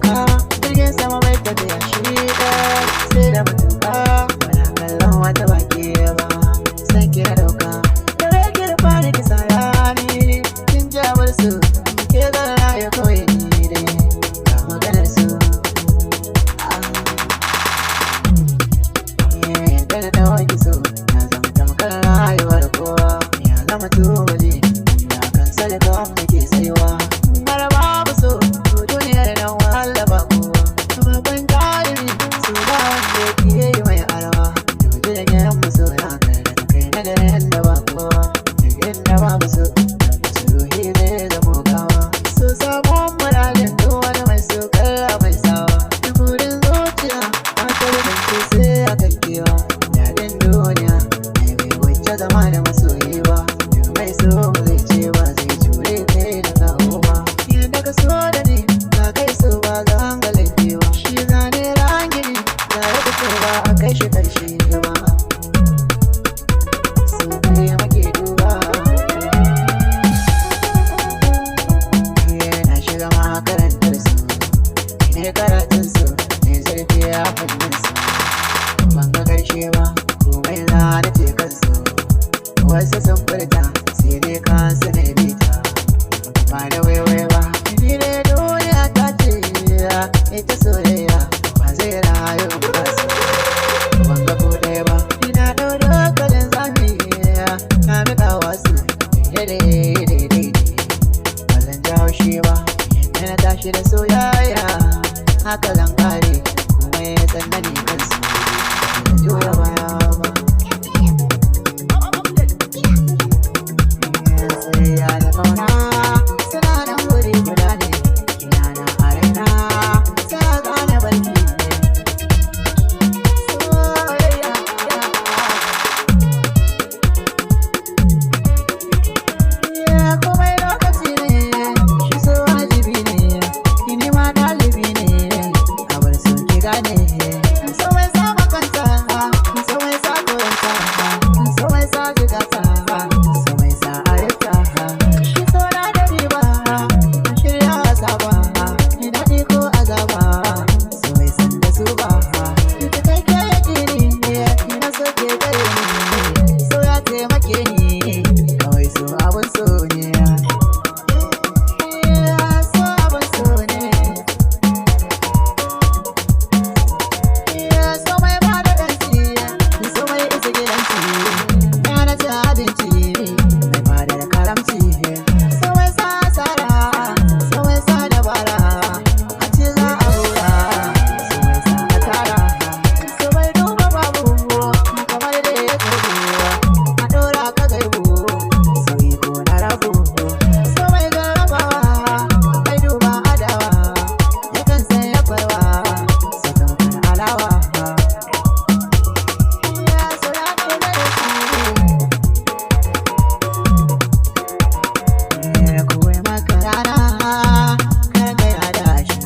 tamka jirgin sama mai tafiya shi ɗaya sai da matuka bana kallon wata baki ba san ki na ɗauka da rage da fara kisa rani kin jabar su ke zara ya kawai ni dai ga maganar su yadda na dawa ki so na zama tamkar rayuwar kowa ya zama tubali da kan sadaka da ke saiwa har babu so duniyar nan wahala ba kowa babban jarumi su ba wanda ke yi mai arawa yau da yan musu na kallon kai na daren da ba kowa duk inda babu so ruhi zai zama gawa so samun muradin duk wani mai so kalla mai sawa da burin zuciya ba ta rubuce sai a kakkewa daɗin duniya mai bai wacce zama da masoyi ba duk mai so zai ce ba zai jure kai da kawo ba yadda ka so da ni ka kai so ba za a ga laifi ba shi zane rangini za ya fito ba a kai shi karshe ba so kai make duba yana shiga makarantar su ne karatun su ne zurfi a fannin su ban ga karshe ba komai za na ce kansu wasu sun furta sai dai kansu ne bita ba da waiwai ba ni ne duniya ta ce ita soyayya ba zai rayu ba su ban ga ko ɗaya ba ina ɗau dokalin zafi na miƙa wasu daidai ne ba zan jawo shi ba yadda na tashi da soyayya haka zan kare kuma ya tsanani kansu da juya baya ba soyayya da kauna suna nan wuri guda ne ina na a raina sa gane barki soyayya komai lokaci ne shi so wajibi ne ni ma ɗalibi ne a bar so ki gane so mai sa makanta so mai sa koyanta so mai sa jigata so mai sa arita shi so na da riba a shirya azaba ni daɗi ko azaba so mai san da su ba ita kai ke yakini ni na so ke gare ni so ya taimake ni kawai so abun so ne so abun so ne so mai ba da ɗanci so mai isa gidanci ya na ci abinci mai ba da karamci so mai sa asara so mai sa dabara a ci za a hura so mai sa a tara so mai duba babu kamar da ya tobe a ɗora ka gaibu so yi ko na rabu so mai garabawa mai duba adawa yakan sai ya farwa so tamkar alawa so ya ce da su kowai maka rana kar kai adashi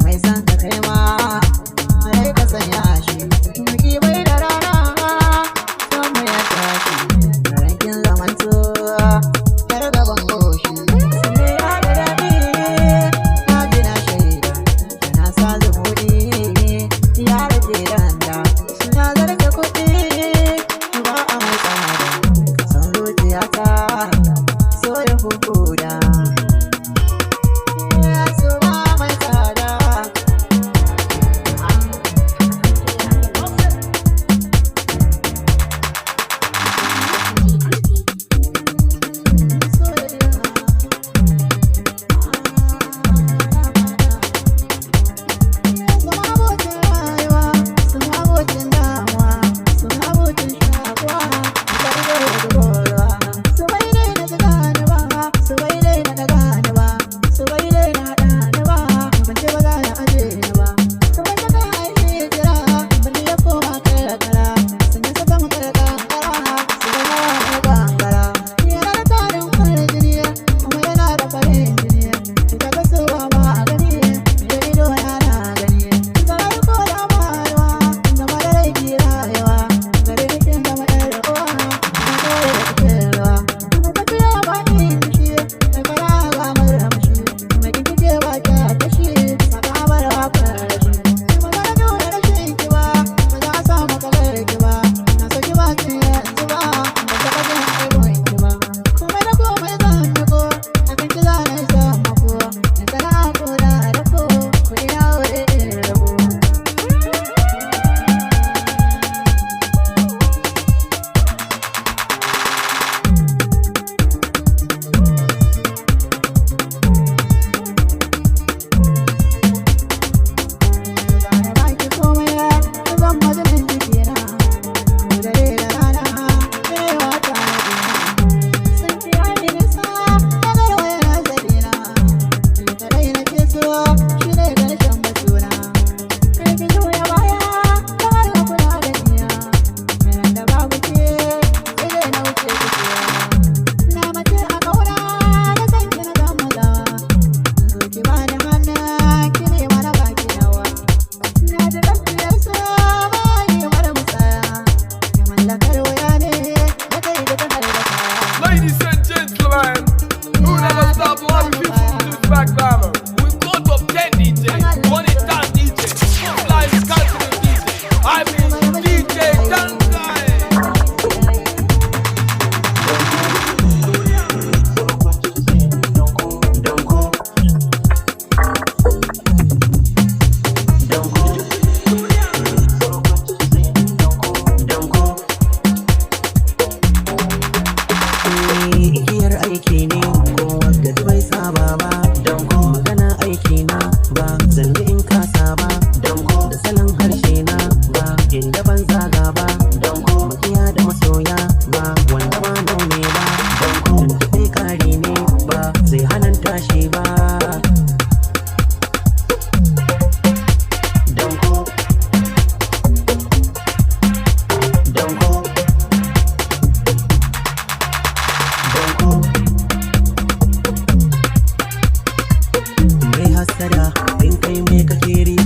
mai san ka kai ma rai ka sanya shi muki bai da rana son mu ya tashi rankin zamanto yar gaban goshi ne ya da daɗi na ji na shaida na sa zumudi ya rage danda suna zarta kuɗi ba a mai tsada son zuciyata so ya hukuda so ba mai tsada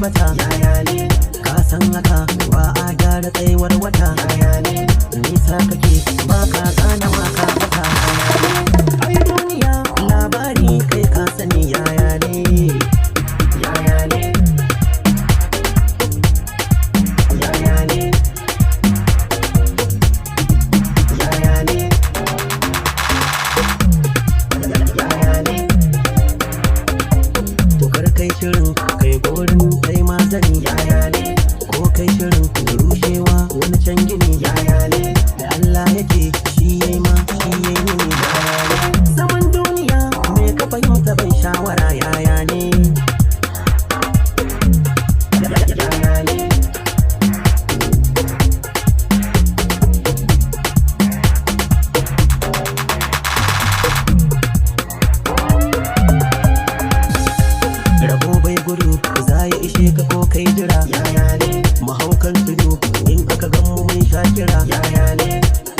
bata yaya ne ka san haka ba a gyara tsayuwar wata yaya ne nisa kake ba ka gane ma ka bata ai duniya labari kai ka sani yaya ne yaya ne yaya ne yaya ne yaya ne to kar kai shirin kai gorin kai ma zani yaya ne ko kai shirin rushewa wani can gini yaya ne da Allah yake shi yayi ma shi yayi ne yaya ne zaman duniya me ka fahimta bai shawara yaya ne yaya ne rabo bai gudu za ya ishe ka ko kai jira yaya ne mahaukan tudu in aka gan mu mun sha kira yaya ne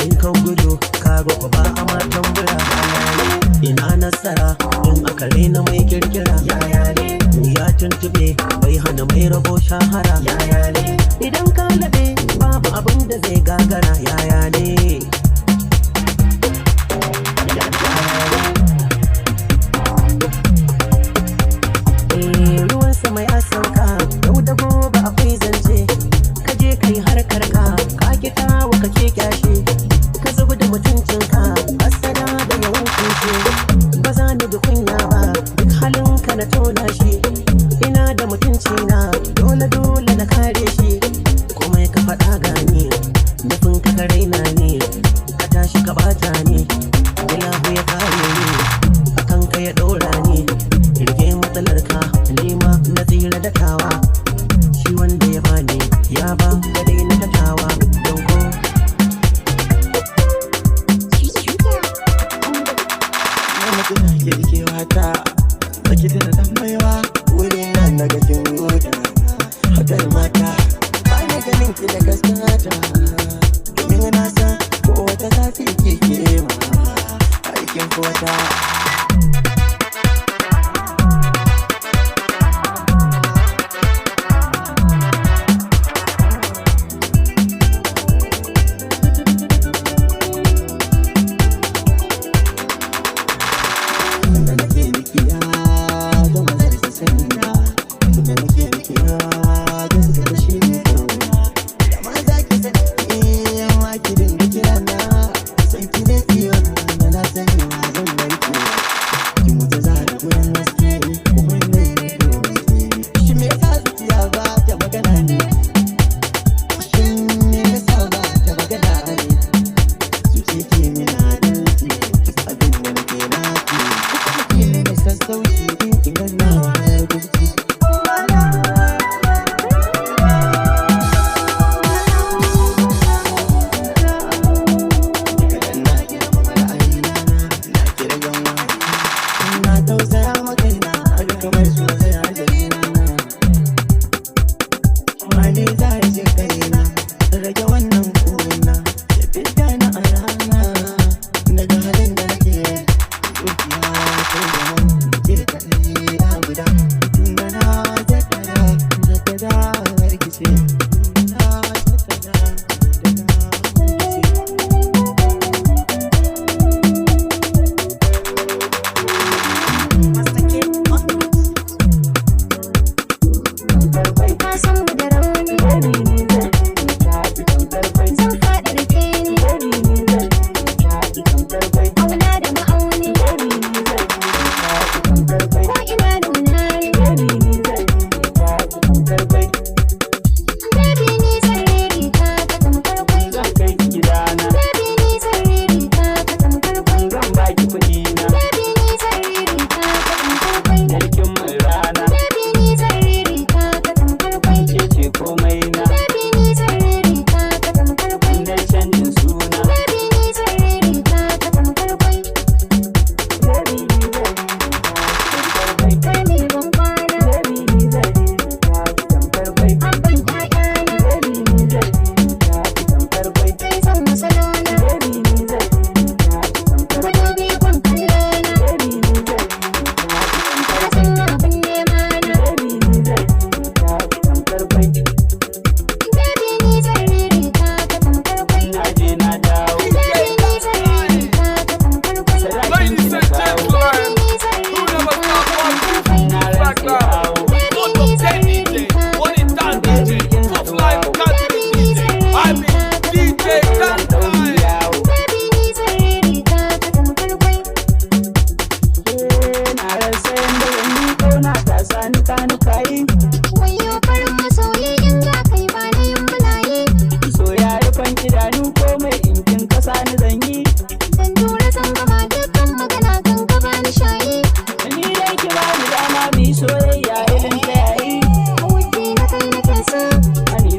in kan gudu ka ga ba a matan bura yaya ne ina nasara in aka rena mai kirkira yaya ne ya tuntube bai hana mai rabo shahara yaya ne idan ka labe babu abin da zai gagara yaya ne ruwan sama ya sauka yau da gobe akwai zance ka je kai harkar ka ka kita wa kake kyashe ka zubi da mutuncinka asada da yawan kushe ba za ni da kunya ba duk halin ka na tona shi ina da mutunci na dole na kare shi kuma ka faɗa gani nufin ka raina ne ka tashi ka bata ne ilahu ya kare ni akan ka ya ɗora ni rike matsalar ka nema na tsira da tawa shi wanda ya bani ya ba da dai na tatawa don ko kirkewa ta baki da dan baiwa wuri nan na gakin wuta hadar mata ba na ganin ki da gaskata domin na san ko wata zafi kike ma aikin kota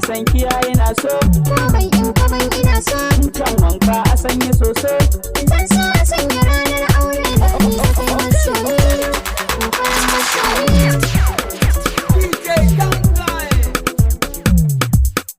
san kiyaye na so. Ya mai